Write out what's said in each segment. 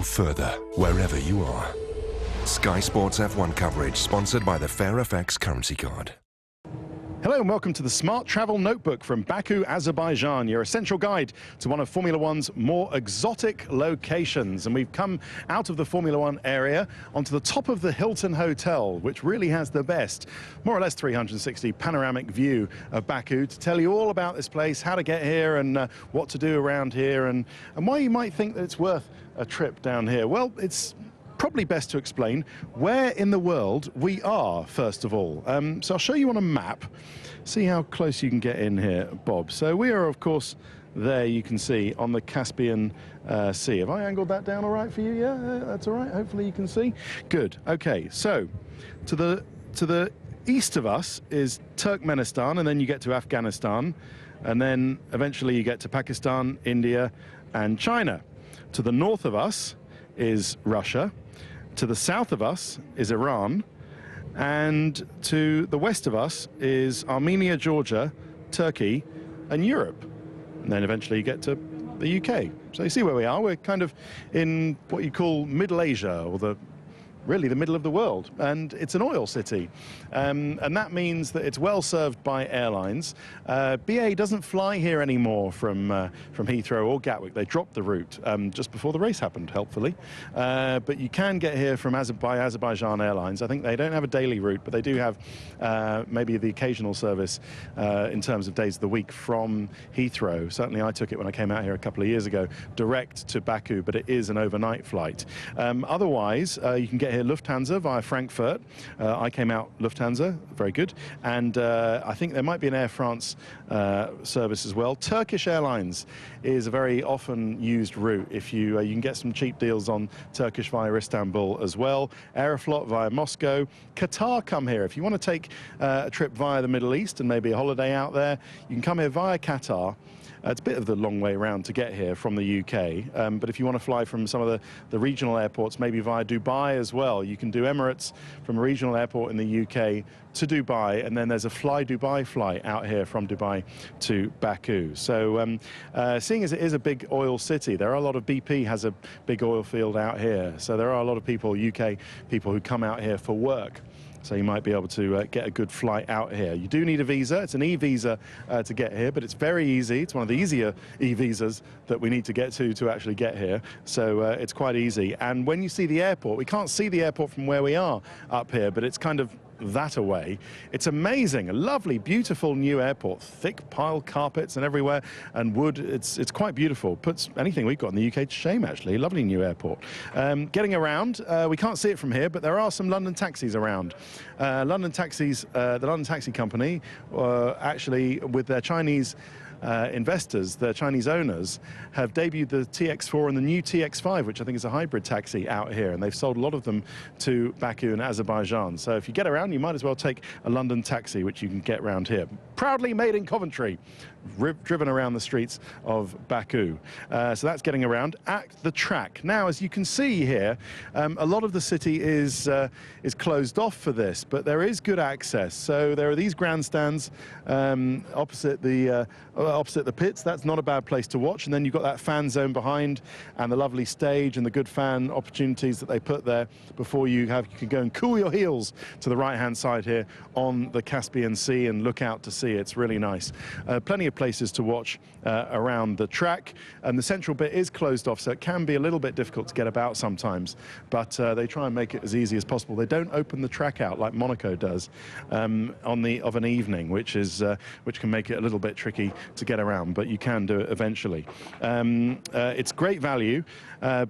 further wherever you are. Sky Sports F1 coverage sponsored by the FairFX currency card. Hello and welcome to the Smart Travel Notebook from Baku, Azerbaijan, your essential guide to one of Formula One's more exotic locations. And we've come out of the Formula One area onto the top of the Hilton Hotel, which really has the best, more or less 360 panoramic view of Baku, to tell you all about this place, how to get here and what to do around here and why you might think that it's worth a trip down here. Well, it's probably best to explain where in the world we are, first of all. So I'll show you on a map, see how close you can get in here, Bob. So we are, of course, there you can see on the Caspian Sea. Have I angled that down all right for you? Yeah, that's all right. Hopefully you can see. Good. Okay, so to the east of us is Turkmenistan, and then you get to Afghanistan, and then eventually you get to Pakistan, India, and China. To the north of us is Russia. To the south of us is Iran, and to the west of us is Armenia, Georgia, Turkey, and Europe. And then eventually you get to the UK. So you see where we are. We're kind of in what you call Middle Asia, or really the middle of the world, and it's an oil city, and that means that it's well served by airlines. BA doesn't fly here anymore from Heathrow or Gatwick. They dropped the route just before the race happened, helpfully, but you can get here from by Azerbaijan Airlines. I think they don't have a daily route, but they do have maybe the occasional service in terms of days of the week from Heathrow. Certainly I took it when I came out here a couple of years ago, direct to Baku, but it is an overnight flight. Otherwise, you can get here Lufthansa via Frankfurt. I came out Lufthansa, very good, and I think there might be an Air France service as well. Turkish Airlines is a very often used route. If you can get some cheap deals on Turkish via Istanbul as well. Aeroflot via Moscow. Qatar come here. If you want to take a trip via the Middle East and maybe a holiday out there, you can come here via Qatar. It's a bit of the long way around to get here from the UK, but if you want to fly from some of the regional airports, maybe via Dubai as well, you can do Emirates from a regional airport in the UK to Dubai, and then there's a Fly Dubai flight out here from Dubai to Baku. So seeing as it is a big oil city, there are a lot of BP has a big oil field out here, so there are a lot of people, UK people, who come out here for work. So you might be able to get a good flight out here. You do need a visa. It's an e-visa to get here, but it's very easy. It's one of the easier e-visas that we need to get to actually get here. So it's quite easy. And when you see the airport, we can't see the airport from where we are up here, but it's kind of that away. It's amazing, a lovely, beautiful new airport, thick pile carpets and everywhere, and wood. It's quite beautiful. Puts anything we've got in the UK to shame, actually. Lovely new airport. Getting around, we can't see it from here, but there are some London taxis around. London taxis, the London Taxi Company, actually with their Chinese investors, the Chinese owners, have debuted the TX4 and the new TX5, which I think is a hybrid taxi out here, and they've sold a lot of them to Baku and Azerbaijan. So if you get around, you might as well take a London taxi, which you can get around here. Proudly made in Coventry, driven around the streets of Baku. So that's getting around. At the track. Now, as you can see here, a lot of the city is closed off for this, but there is good access. So there are these grandstands opposite the pits. That's not a bad place to watch. And then you've got that fan zone behind, and the lovely stage and the good fan opportunities that they put there before you can go and cool your heels to the right-hand side here on the Caspian Sea and look out to sea. It's really nice. Plenty of places to watch around the track, and the central bit is closed off, so it can be a little bit difficult to get about sometimes, but they try and make it as easy as possible. They don't open the track out like Monaco does of an evening, which can make it a little bit tricky to get around, but you can do it eventually. It's great value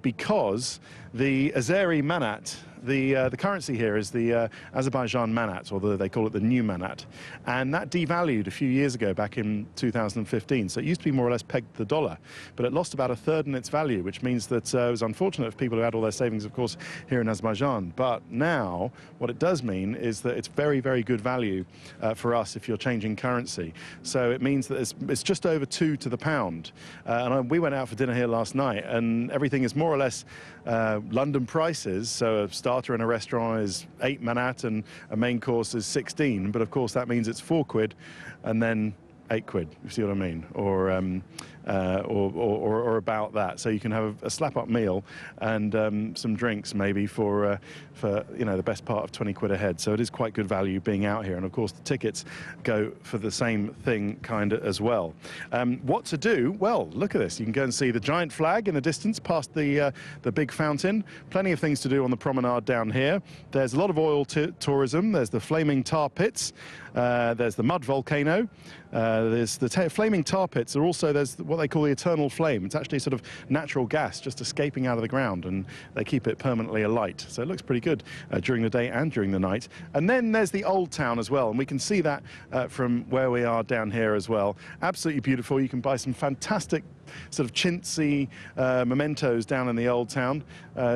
because the Azeri manat, the currency here is the Azerbaijan manat, or they call it the new manat, and that devalued a few years ago, back in 2015. So it used to be more or less pegged to the dollar, but it lost about a third in its value, which means that it was unfortunate for people who had all their savings, of course, here in Azerbaijan. But now, what it does mean is that it's very, very good value for us if you're changing currency. So it means that it's just over 2 to the pound. And we went out for dinner here last night, and everything is more or less London prices. So a starter in a restaurant is 8 manat and a main course is 16, but of course that means it's 4 quid, and then £8. You see what I mean? Or about that. So you can have a slap-up meal and some drinks maybe for the best part of £20 a head. So it is quite good value being out here. And of course the tickets go for the same thing kind of as well. What to do? Well, look at this. You can go and see the giant flag in the distance past the big fountain. Plenty of things to do on the promenade down here. There's a lot of oil tourism. There's the flaming tar pits. There's the mud volcano. There's the flaming tar pits. There's what they call the eternal flame. It's actually sort of natural gas just escaping out of the ground, and they keep it permanently alight. So it looks pretty good during the day and during the night. And then there's the old town as well, and we can see that from where we are down here as well. Absolutely beautiful. You can buy some fantastic sort of chintzy mementos down in the old town.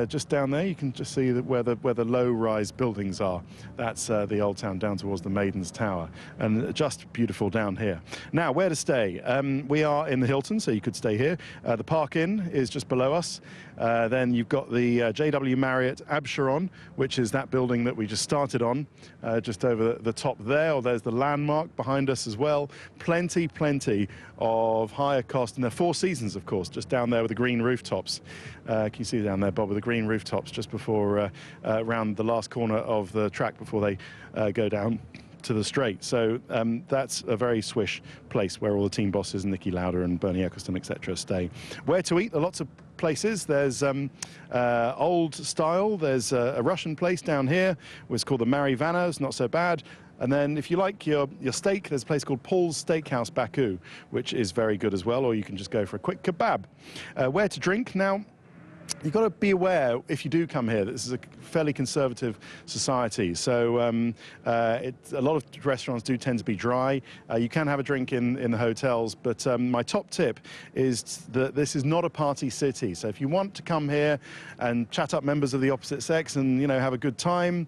Just down there you can just see where the low-rise buildings are. That's the old town down towards the Maiden's Tower, and just beautiful down here. Now, where to stay? We are in the Hilton, so you could stay here. The Park Inn is just below us. Then you've got the JW Marriott Absheron, which is that building that we just started on, just over the top there. Or there's the Landmark behind us as well. Plenty of higher cost, and they're Four Seasons, of course, just down there with the green rooftops. Can you see down there, Bob, with the green rooftops just before around the last corner of the track before they go down to the straight. So that's a very swish place where all the team bosses, Nicky Lauda and Bernie Ecclestone, etc., stay. Where to eat? There are lots of places. There's old style. There's a Russian place down here. It's called the Marivana. It's not so bad. And then if you like your steak, there's a place called Paul's Steakhouse Baku, which is very good as well, or you can just go for a quick kebab. Where to drink? Now, you've got to be aware, if you do come here, that this is a fairly conservative society. So a lot of restaurants do tend to be dry. You can have a drink in the hotels, but my top tip is that this is not a party city. So if you want to come here and chat up members of the opposite sex and, have a good time,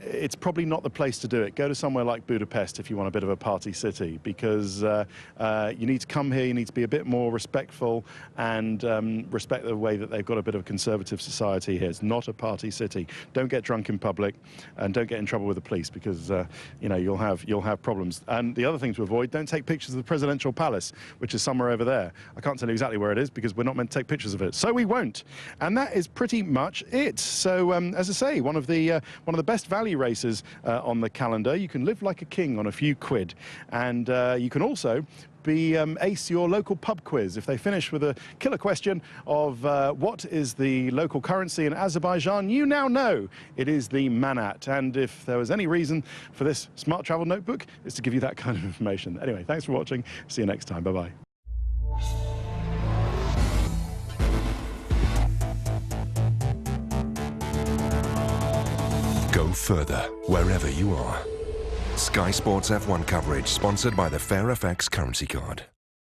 it's probably not the place to do it. Go to somewhere like Budapest if you want a bit of a party city, because you need to come here, you need to be a bit more respectful and respect the way that they've got a bit of a conservative society here. It's not a party city. Don't get drunk in public and don't get in trouble with the police, because you'll have problems. And the other thing to avoid, don't take pictures of the presidential palace, which is somewhere over there. I can't tell you exactly where it is because we're not meant to take pictures of it, so we won't. And that is pretty much it. So as I say, one of the best value races on the calendar. You can live like a king on a few quid, and you can also ace your local pub quiz. If they finish with a killer question of what is the local currency in Azerbaijan, you now know it is the manat. And if there was any reason for this Smart Travel Notebook, it's to give you that kind of information. Anyway, thanks for watching. See you next time. Bye-bye. Go further, wherever you are. Sky Sports F1 coverage, sponsored by the FairFX currency card.